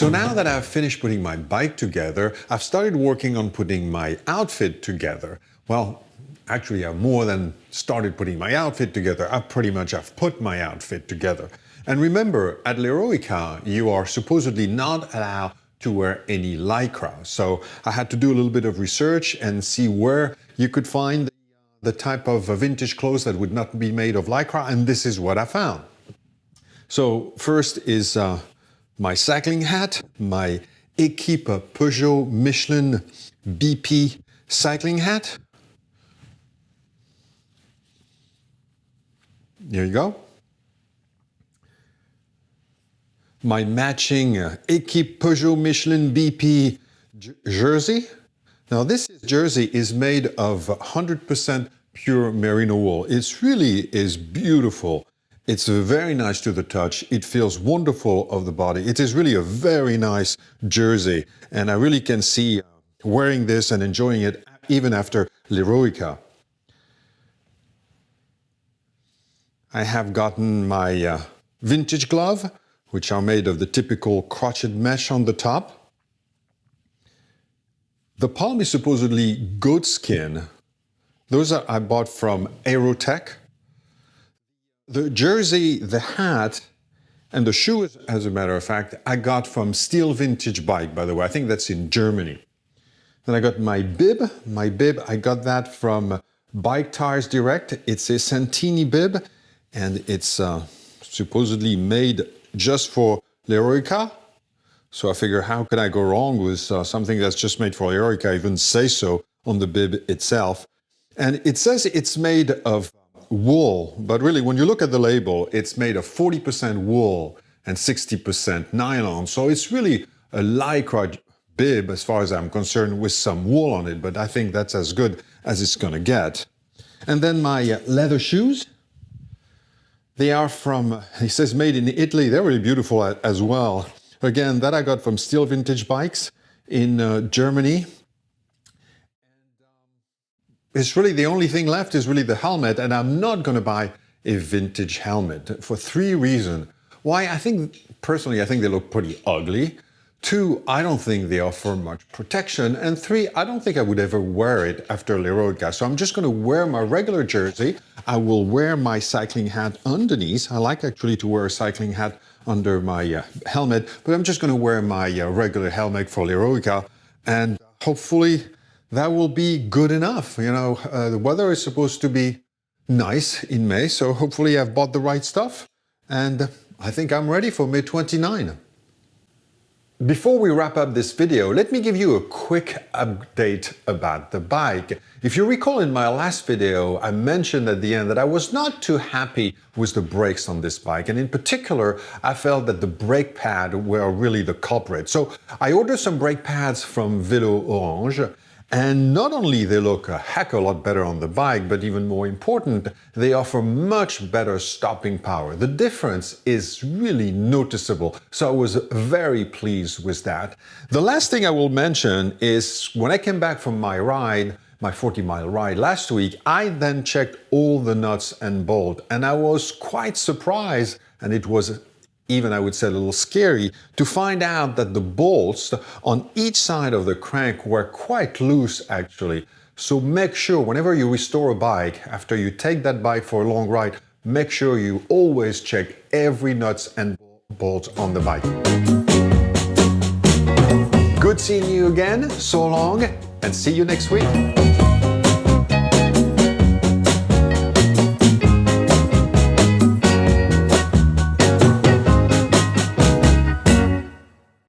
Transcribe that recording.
So now that I've finished putting my bike together, I've started working on putting my outfit together. Well, actually I've more than started putting my outfit together. I've put my outfit together. And remember, at Eroica, you are supposedly not allowed to wear any lycra. So I had to do a little bit of research and see where you could find the type of vintage clothes that would not be made of lycra, and this is what I found. So first is my cycling hat, my Equipe Peugeot Michelin BP cycling hat. There you go. My matching Equipe Peugeot Michelin BP jersey. Now this jersey is made of 100% pure merino wool. It really is beautiful. It's very nice to the touch. It feels wonderful of the body. It is really a very nice jersey. And I really can see wearing this and enjoying it even after Eroica. I have gotten my vintage glove, which are made of the typical crochet mesh on the top. The palm is supposedly goat skin. Those I bought from Aerotech. The jersey, the hat, and the shoes, as a matter of fact, I got from Steel Vintage Bike, by the way. I think that's in Germany. Then I got my bib. My bib, I got that from Bike Tires Direct. It's a Santini bib, and it's supposedly made just for Eroica. So I figure, how could I go wrong with something that's just made for Eroica? I even say so on the bib itself. And it says it's made of wool, but really when you look at the label, it's made of 40% wool and 60% nylon. So it's really a lycra bib as far as I'm concerned, with some wool on it, but I think that's as good as it's gonna get. And then my leather shoes. They are from, it says made in Italy. They're really beautiful as well. Again, that I got from Steel Vintage Bikes in Germany. It's really the only thing left is really the helmet, and I'm not going to buy a vintage helmet for three reasons. Why? Personally, I think they look pretty ugly. Two, I don't think they offer much protection. And three, I don't think I would ever wear it after Eroica. So I'm just going to wear my regular jersey. I will wear my cycling hat underneath. I like actually to wear a cycling hat under my helmet, but I'm just going to wear my regular helmet for Eroica, and hopefully that will be good enough. You know, the weather is supposed to be nice in May, so hopefully I've bought the right stuff, and I think I'm ready for May 29. Before we wrap up this video, let me give you a quick update about the bike. If you recall, in my last video, I mentioned at the end that I was not too happy with the brakes on this bike, and in particular, I felt that the brake pad were really the culprit. So I ordered some brake pads from Velo Orange, and not only they look a heck of a lot better on the bike, but even more important, they offer much better stopping power. The difference is really noticeable, so I was very pleased with that. The last thing I will mention is when I came back from my ride, my 40-mile ride last week, I then checked all the nuts and bolts, and I was quite surprised, and it was even, I would say, a little scary to find out that the bolts on each side of the crank were quite loose actually. So make sure whenever you restore a bike, after you take that bike for a long ride, make sure you always check every nuts and bolts on the bike. Good seeing you again, so long, and see you next week.